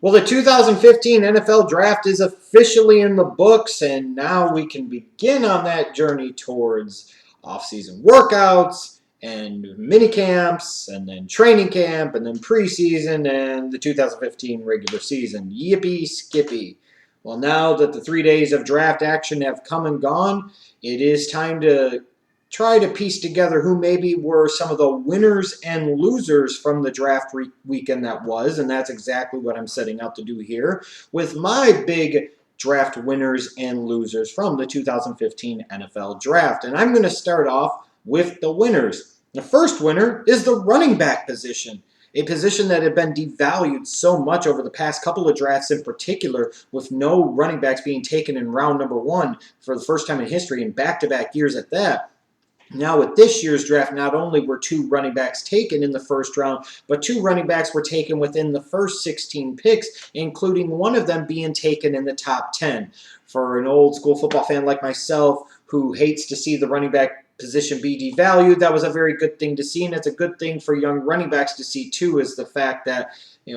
Well, the 2015 NFL Draft is officially in the books, and now we can begin on that journey towards off-season workouts and mini camps, and then training camp, and then preseason, and the 2015 regular season. Yippee skippy. Well, now that the 3 days of draft action have come and gone, it is time to try to piece together who maybe were some of the winners and losers from the draft weekend that was, and that's exactly what I'm setting out to do here with my big draft winners and losers from the 2015 NFL Draft. And I'm going to start off with the winners. The first winner is the running back position, a position that had been devalued so much over the past couple of drafts in particular, with no running backs being taken in round number one for the first time in history in back-to-back years at that. Now, with this year's draft, not only were 2 running backs taken in the first round, but 2 running backs were taken within the first 16 picks, including one of them being taken in the top 10. For an old school football fan like myself who hates to see the running back position be devalued, that was a very good thing to see, and it's a good thing for young running backs to see too, is the fact that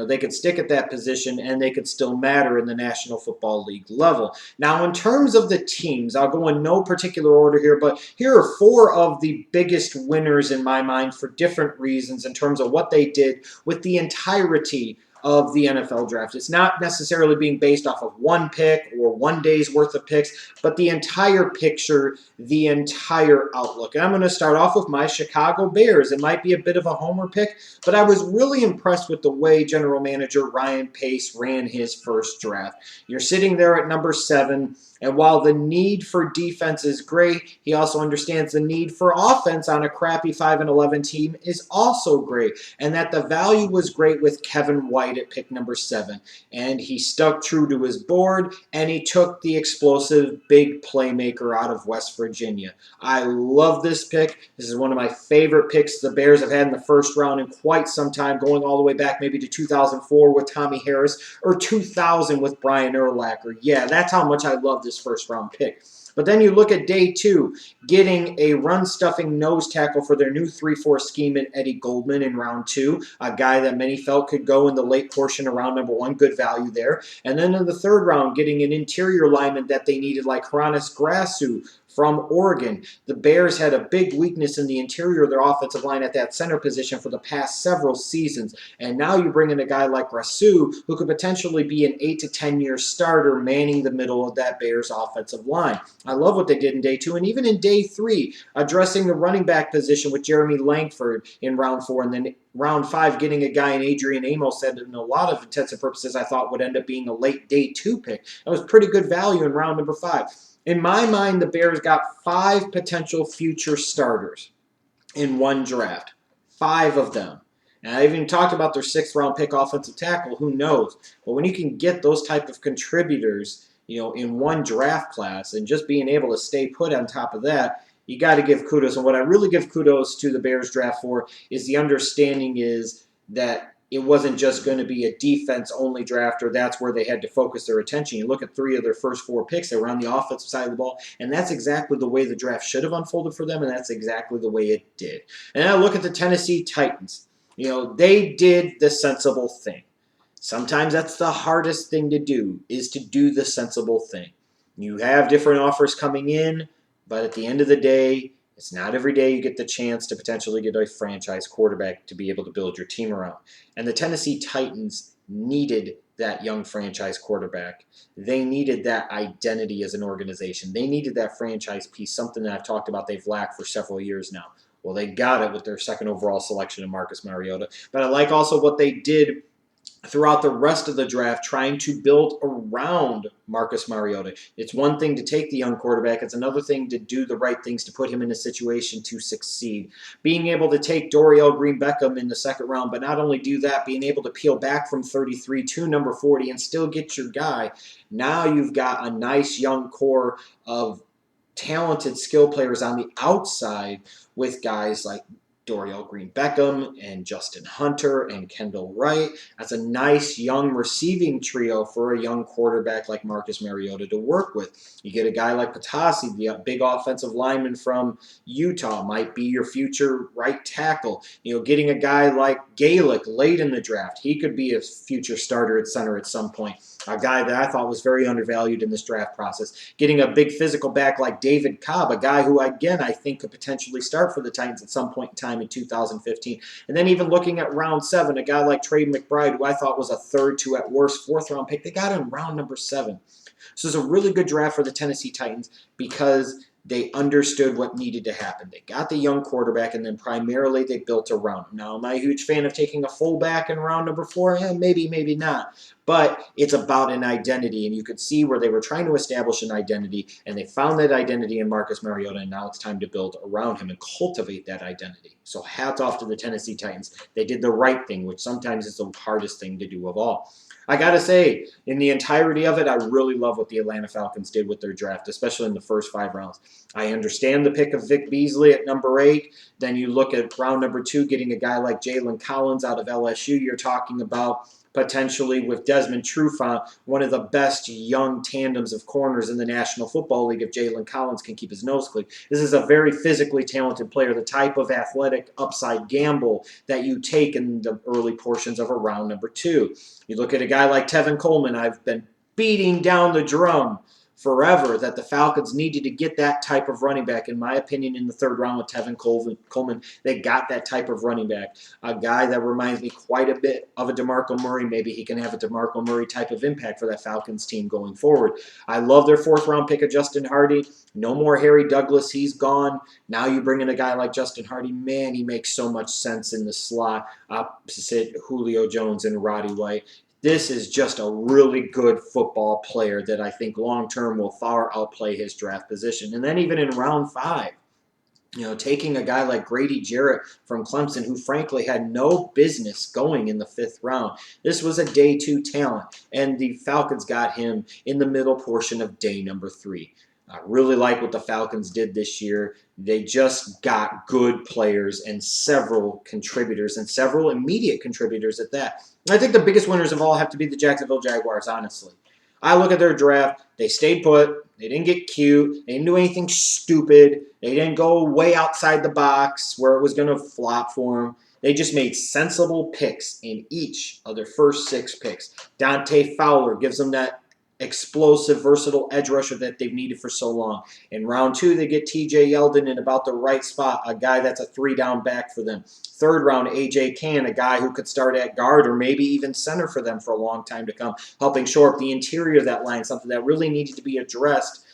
they could stick at that position and they could still matter in the National Football League level. Now, in terms of the teams, I'll go in no particular order here, but here are 4 of the biggest winners in my mind for different reasons in terms of what they did with the entirety of the NFL Draft. It's not necessarily being based off of one pick or one day's worth of picks, but the entire picture, the entire outlook. And I'm going to start off with my Chicago Bears. It might be a bit of a homer pick, but I was really impressed with the way General Manager Ryan Pace ran his first draft. You're sitting there at number 7, and while the need for defense is great, he also understands the need for offense on a crappy 5-11 team is also great, and that the value was great with Kevin White at pick number 7. And he stuck true to his board, and he took the explosive big playmaker out of West Virginia. I love this pick. This is one of my favorite picks the Bears have had in the first round in quite some time, going all the way back maybe to 2004 with Tommy Harris, or 2000 with Brian Urlacher. Yeah, that's how much I love this first round pick. But then you look at day 2, getting a run-stuffing nose tackle for their new 3-4 scheme in Eddie Goldman in round 2, a guy that many felt could go in the late portion of round number 1, good value there. And then in the third round, getting an interior lineman that they needed like Hronis Grasu from Oregon. The Bears had a big weakness in the interior of their offensive line at that center position for the past several seasons. And now you bring in a guy like Grasu, who could potentially be an 8 to 10-year starter manning the middle of that Bears offensive line. I love what they did in day 2, and even in day 3, addressing the running back position with Jeremy Langford in round 4, and then round 5, getting a guy in Adrian Amos that in a lot of intents and purposes I thought would end up being a late day 2 pick. That was pretty good value in round number 5. In my mind, the Bears got 5 potential future starters in one draft. 5 of them. And I even talked about their 6th round pick offensive tackle. Who knows? But when you can get those type of contributors, in one draft class, and just being able to stay put on top of that, you got to give kudos. And what I really give kudos to the Bears draft for is the understanding is that it wasn't just going to be a defense-only draft, or that's where they had to focus their attention. You look at 3 of their first 4 picks, they were on the offensive side of the ball, and that's exactly the way the draft should have unfolded for them, and that's exactly the way it did. And I look at the Tennessee Titans. They did the sensible thing. Sometimes that's the hardest thing to do, is to do the sensible thing. You have different offers coming in, but at the end of the day, it's not every day you get the chance to potentially get a franchise quarterback to be able to build your team around. And the Tennessee Titans needed that young franchise quarterback. They needed that identity as an organization. They needed that franchise piece, something that I've talked about they've lacked for several years now. Well, they got it with their 2nd overall selection of Marcus Mariota. But I like also what they did throughout the rest of the draft, trying to build around Marcus Mariota. It's one thing to take the young quarterback. It's another thing to do the right things to put him in a situation to succeed. Being able to take Dorial Green-Beckham in the 2nd round, but not only do that, being able to peel back from 33 to number 40 and still get your guy. Now you've got a nice young core of talented skill players on the outside with guys like Dorial Green-Beckham and Justin Hunter and Kendall Wright. That's a nice young receiving trio for a young quarterback like Marcus Mariota to work with. You get a guy like Patasi, the big offensive lineman from Utah, might be your future right tackle. Getting a guy like Galick late in the draft, he could be a future starter at center at some point. A guy that I thought was very undervalued in this draft process. Getting a big physical back like David Cobb, a guy who, again, I think could potentially start for the Titans at some point in time in 2015. And then even looking at round 7, a guy like Trey McBride, who I thought was a third to at worst fourth round pick, they got him round number 7. So it's a really good draft for the Tennessee Titans because they understood what needed to happen. They got the young quarterback, and then primarily they built around him. Now, am I a huge fan of taking a fullback in round number 4? Maybe, maybe not. But it's about an identity, and you could see where they were trying to establish an identity, and they found that identity in Marcus Mariota, and now it's time to build around him and cultivate that identity. So hats off to the Tennessee Titans. They did the right thing, which sometimes is the hardest thing to do of all. I got to say, in the entirety of it, I really love what the Atlanta Falcons did with their draft, especially in the first 5 rounds. I understand the pick of Vic Beasley at number 8. Then you look at round number 2, getting a guy like Jalen Collins out of LSU. You're talking about potentially with Desmond Trufant, one of the best young tandems of corners in the National Football League if Jalen Collins can keep his nose clean. This is a very physically talented player, the type of athletic upside gamble that you take in the early portions of a round number 2. You look at a guy like Tevin Coleman. I've been beating down the drum forever that the Falcons needed to get that type of running back. In my opinion, in the 3rd round with Tevin Coleman, they got that type of running back. A guy that reminds me quite a bit of a DeMarco Murray. Maybe he can have a DeMarco Murray type of impact for that Falcons team going forward. I love their 4th round pick of Justin Hardy. No more Harry Douglas. He's gone. Now you bring in a guy like Justin Hardy. Man, he makes so much sense in the slot opposite Julio Jones and Roddy White. This is just a really good football player that I think long-term will far outplay his draft position. And then even in round 5, taking a guy like Grady Jarrett from Clemson, who frankly had no business going in the 5th round. This was a day 2 talent, and the Falcons got him in the middle portion of day number 3. I really like what the Falcons did this year. They just got good players and several contributors, and several immediate contributors at that. I think the biggest winners of all have to be the Jacksonville Jaguars, honestly. I look at their draft. They stayed put. They didn't get cute. They didn't do anything stupid. They didn't go way outside the box where it was going to flop for them. They just made sensible picks in each of their first 6 picks. Dante Fowler gives them that explosive, versatile edge rusher that they've needed for so long. In round 2, they get TJ Yeldon in about the right spot, a guy that's a 3-down back for them. 3rd round, AJ Cann, a guy who could start at guard or maybe even center for them for a long time to come, helping shore up the interior of that line, something that really needed to be addressed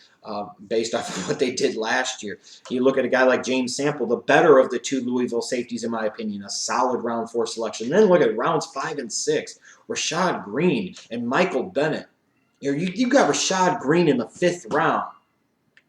based off of what they did last year. You look at a guy like James Sample, the better of the 2 Louisville safeties, in my opinion, a solid round 4 selection. Then look at rounds 5 and 6, Rashad Green and Michael Bennett. You got Rashad Green in the 5th round.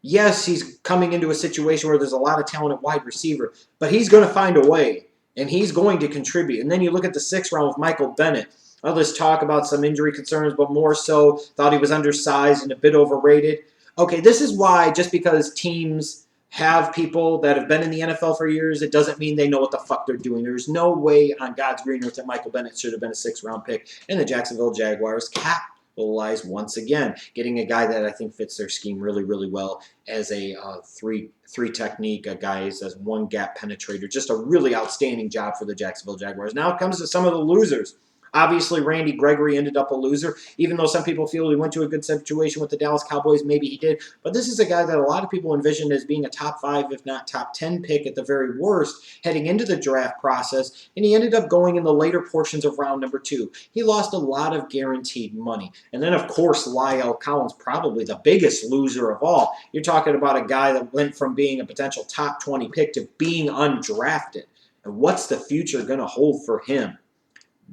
Yes, he's coming into a situation where there's a lot of talent at wide receiver, but he's going to find a way, and he's going to contribute. And then you look at the 6th round with Michael Bennett. Others talk about some injury concerns, but more so thought he was undersized and a bit overrated. Okay, this is why just because teams have people that have been in the NFL for years, it doesn't mean they know what the fuck they're doing. There's no way on God's green earth that Michael Bennett should have been a 6th round pick, and the Jacksonville Jaguars capitalize once again, getting a guy that I think fits their scheme really, really well as a three technique, a guy as 1 gap penetrator. Just a really outstanding job for the Jacksonville Jaguars. Now it comes to some of the losers. Obviously, Randy Gregory ended up a loser, even though some people feel he went to a good situation with the Dallas Cowboys. Maybe he did. But this is a guy that a lot of people envisioned as being a top 5, if not top 10 pick at the very worst, heading into the draft process, and he ended up going in the later portions of round number 2. He lost a lot of guaranteed money. And then, of course, Lyle Collins, probably the biggest loser of all. You're talking about a guy that went from being a potential top 20 pick to being undrafted. And what's the future going to hold for him?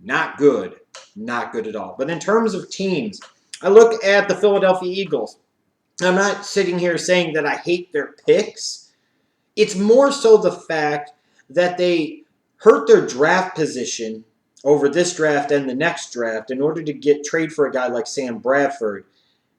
Not good. Not good at all. But in terms of teams, I look at the Philadelphia Eagles. I'm not sitting here saying that I hate their picks. It's more so the fact that they hurt their draft position over this draft and the next draft in order to trade for a guy like Sam Bradford.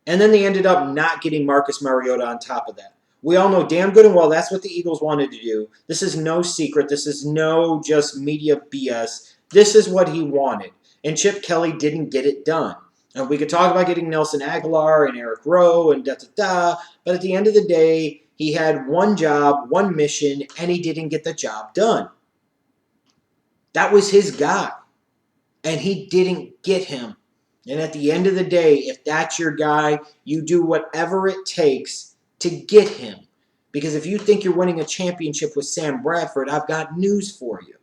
And then they ended up not getting Marcus Mariota on top of that. We all know damn good and well that's what the Eagles wanted to do. This is no secret. This is no just media BS. This is what he wanted. And Chip Kelly didn't get it done. And we could talk about getting Nelson Aguilar and Eric Rowe and da-da-da, but at the end of the day, he had one job, one mission, and he didn't get the job done. That was his guy, and he didn't get him. And at the end of the day, if that's your guy, you do whatever it takes to get him. Because if you think you're winning a championship with Sam Bradford, I've got news for you.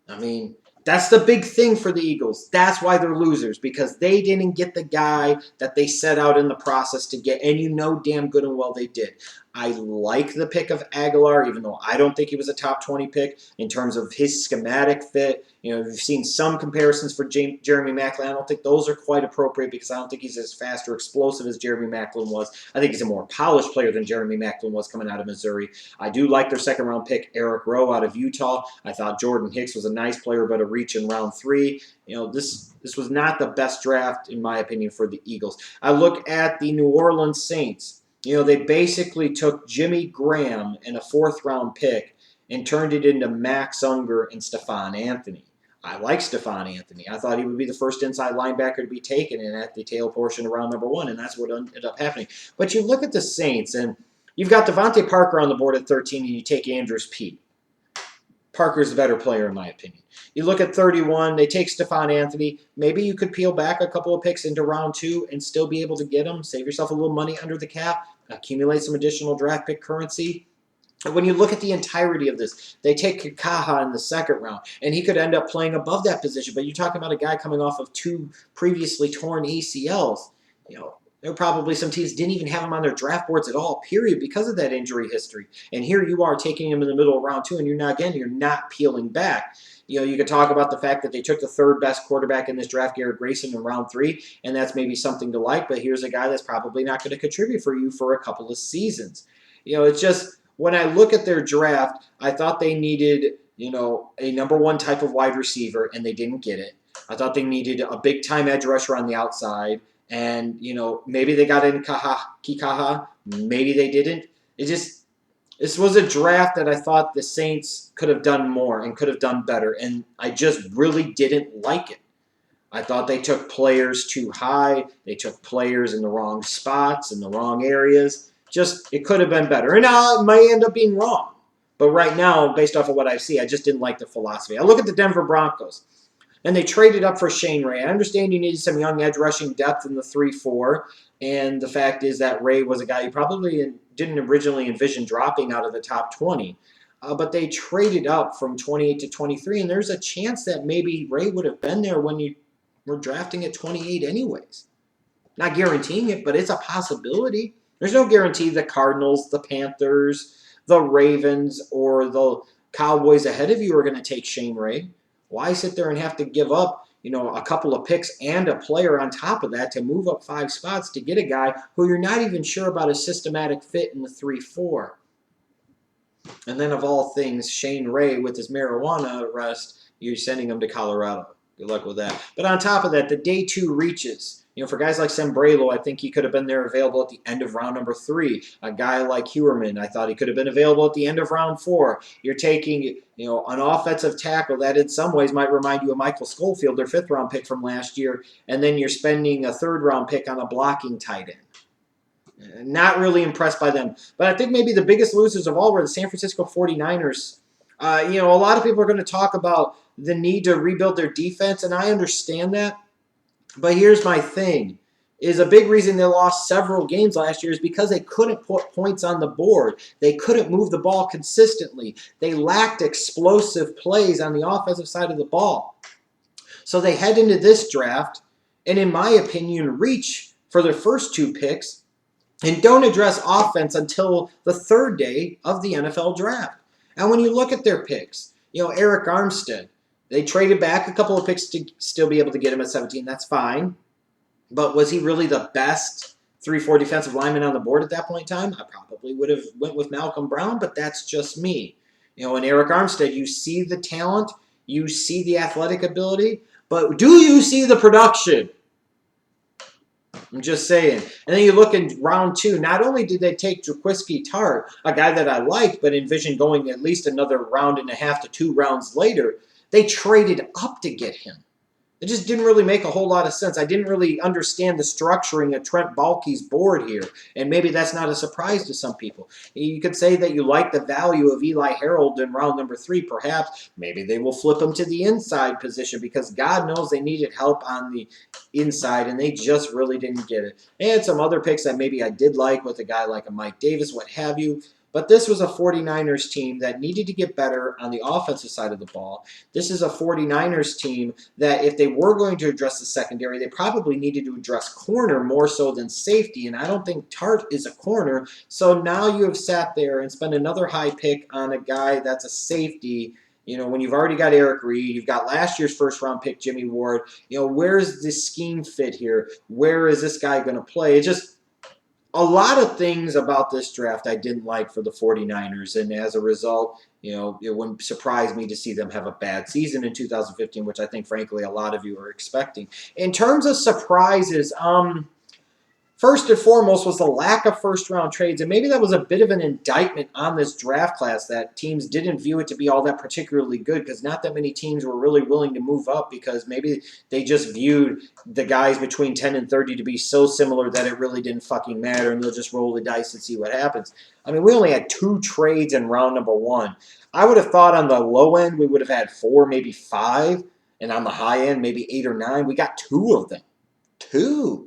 I mean, that's the big thing for the Eagles. That's why they're losers, because they didn't get the guy that they set out in the process to get, and you know damn good and well they did. I like the pick of Aguilar, even though I don't think he was a top 20 pick in terms of his schematic fit. You know, we've seen some comparisons for Jeremy Maclin. I don't think those are quite appropriate because I don't think he's as fast or explosive as Jeremy Maclin was. I think he's a more polished player than Jeremy Maclin was coming out of Missouri. I do like their second-round pick, Eric Rowe, out of Utah. I thought Jordan Hicks was a nice player, but a reach in round 3. You know, this was not the best draft, in my opinion, for the Eagles. I look at the New Orleans Saints. You know, they basically took Jimmy Graham in a 4th-round pick and turned it into Max Unger and Stephon Anthony. I like Stephon Anthony. I thought he would be the first inside linebacker to be taken in at the tail portion of round number 1, and that's what ended up happening. But you look at the Saints, and you've got Devontae Parker on the board at 13, and you take Andrews Pete. Parker's the better player, in my opinion. You look at 31, they take Stephon Anthony. Maybe you could peel back a couple of picks into round 2 and still be able to get him, save yourself a little money under the cap, accumulate some additional draft pick currency. And when you look at the entirety of this, they take Kikaha in the 2nd round, and he could end up playing above that position. But you're talking about a guy coming off of 2 previously torn ACLs. You know, there were probably some teams didn't even have him on their draft boards at all, period, because of that injury history. And here you are taking him in the middle of round 2, and you're not peeling back. You know, you could talk about the fact that they took the 3rd best quarterback in this draft, Garrett Grayson, in round 3, and that's maybe something to like, but here's a guy that's probably not going to contribute for you for a couple of seasons. You know, it's just, when I look at their draft, I thought they needed, you know, a number 1 type of wide receiver, and they didn't get it. I thought they needed a big-time edge rusher on the outside, and, you know, maybe they got in Kikaha, maybe they didn't. This was a draft that I thought the Saints could have done more and could have done better, and I just really didn't like it. I thought they took players too high. They took players in the wrong spots, in the wrong areas. Just, it could have been better. And now it might end up being wrong. But right now, based off of what I see, I just didn't like the philosophy. I look at the Denver Broncos, and they traded up for Shane Ray. I understand you needed some young edge rushing depth in the 3-4, and the fact is that Ray was a guy you probably didn't originally envision dropping out of the top 20. But they traded up from 28 to 23, and there's a chance that maybe Ray would have been there when you were drafting at 28 anyways. Not guaranteeing it, but it's a possibility. There's no guarantee the Cardinals, the Panthers, the Ravens, or the Cowboys ahead of you are going to take Shane Ray. Why sit there and have to give up, you know, a couple of picks and a player on top of that to move up 5 spots to get a guy who you're not even sure about a systematic fit in the 3-4? And then of all things, Shane Ray with his marijuana arrest, you're sending him to Colorado. Good luck with that. But on top of that, the day 2 reaches. You know, for guys like Sembrelo, I think he could have been there available at the end of round number 3. A guy like Hewerman, I thought he could have been available at the end of round 4. You're taking, you know, an offensive tackle that in some ways might remind you of Michael Schofield, their 5th-round pick from last year, and then you're spending a 3rd-round pick on a blocking tight end. Not really impressed by them. But I think maybe the biggest losers of all were the San Francisco 49ers. You know, a lot of people are going to talk about the need to rebuild their defense, and I understand that. But here's my thing, is a big reason they lost several games last year is because they couldn't put points on the board. They couldn't move the ball consistently. They lacked explosive plays on the offensive side of the ball. So they head into this draft, and in my opinion, reach for their first 2 picks and don't address offense until the 3rd day of the NFL draft. And when you look at their picks, you know, Eric Armstead, they traded back a couple of picks to still be able to get him at 17. That's fine. But was he really the best 3-4 defensive lineman on the board at that point in time? I probably would have went with Malcolm Brown, but that's just me. You know, in Eric Armstead, you see the talent, you see the athletic ability, but do you see the production? I'm just saying. And then you look in round 2, not only did they take Jaquiski Tart, a guy that I liked, but envisioned going at least another round and a half to 2 rounds later, they traded up to get him. It just didn't really make a whole lot of sense. I didn't really understand the structuring of Trent Baalke's board here, and maybe that's not a surprise to some people. You could say that you like the value of Eli Harold in round number 3, perhaps. Maybe they will flip him to the inside position because God knows they needed help on the inside, and they just really didn't get it. They had some other picks that maybe I did like with a guy like a Mike Davis, what have you. But this was a 49ers team that needed to get better on the offensive side of the ball. This is a 49ers team that if they were going to address the secondary, they probably needed to address corner more so than safety, and I don't think Tart is a corner. So now you have sat there and spent another high pick on a guy that's a safety. When you've already got Eric Reed, you've got last year's first-round pick, Jimmy Ward, where's the scheme fit here? Where is this guy going to play? It just a lot of things about this draft I didn't like for the 49ers, and as a result, it wouldn't surprise me to see them have a bad season in 2015, which I think, frankly, a lot of you are expecting. In terms of surprises, first and foremost was the lack of first-round trades, and maybe that was a bit of an indictment on this draft class that teams didn't view it to be all that particularly good because not that many teams were really willing to move up because maybe they just viewed the guys between 10 and 30 to be so similar that it really didn't fucking matter, and they'll just roll the dice and see what happens. I mean, we only had 2 trades in round number 1. I would have thought on the low end we would have had 4, maybe 5, and on the high end maybe 8 or 9. We got 2 of them. 2.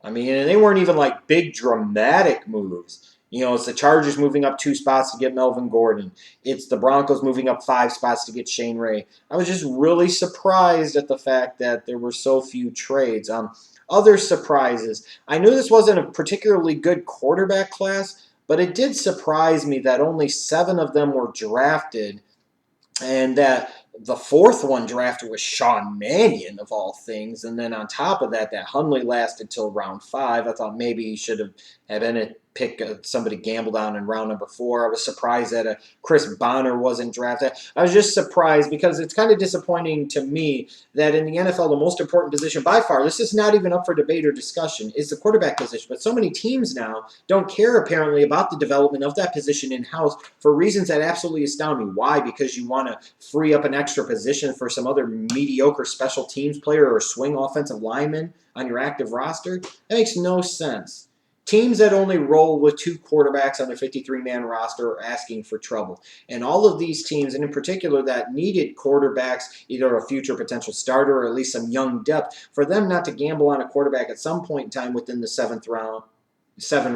I mean, and they weren't even like big dramatic moves. It's the Chargers moving up 2 spots to get Melvin Gordon. It's the Broncos moving up 5 spots to get Shane Ray. I was just really surprised at the fact that there were so few trades. Other surprises. I knew this wasn't a particularly good quarterback class, but it did surprise me that only 7 of them were drafted and that the 4th one drafted was Sean Mannion, of all things. And then on top of that, that Hundley lasted till round 5. I thought maybe he should have had been pick somebody gambled on in round number 4. I was surprised that Chris Bonner wasn't drafted. I was just surprised because it's kind of disappointing to me that in the NFL, the most important position by far, this is not even up for debate or discussion, is the quarterback position. But so many teams now don't care apparently about the development of that position in-house for reasons that absolutely astound me. Why? Because you want to free up an extra position for some other mediocre special teams player or swing offensive lineman on your active roster? That makes no sense. Teams that only roll with 2 quarterbacks on their 53-man roster are asking for trouble. And all of these teams, and in particular that needed quarterbacks, either a future potential starter or at least some young depth, for them not to gamble on a quarterback at some point in time within the 7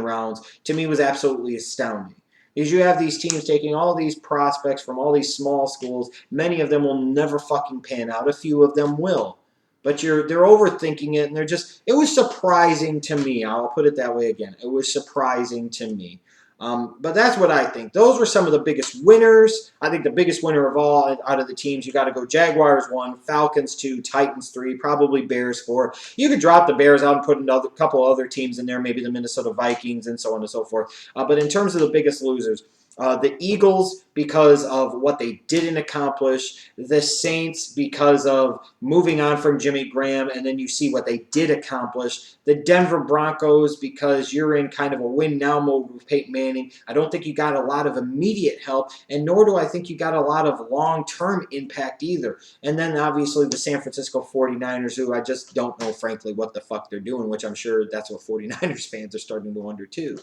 rounds, to me was absolutely astounding. Because you have these teams taking all these prospects from all these small schools. Many of them will never fucking pan out. A few of them will. But they're overthinking it, and it was surprising to me. I'll put it that way again. It was surprising to me. But that's what I think. Those were some of the biggest winners. I think the biggest winner of all out of the teams, you got to go Jaguars 1, Falcons 2, Titans 3, probably Bears 4. You could drop the Bears out and put a couple other teams in there, maybe the Minnesota Vikings and so on and so forth. But in terms of the biggest losers, the Eagles because of what they didn't accomplish. The Saints because of moving on from Jimmy Graham, and then you see what they did accomplish. The Denver Broncos because you're in kind of a win-now mode with Peyton Manning. I don't think you got a lot of immediate help, and nor do I think you got a lot of long-term impact either. And then obviously the San Francisco 49ers, who I just don't know, frankly, what the fuck they're doing, which I'm sure that's what 49ers fans are starting to wonder too.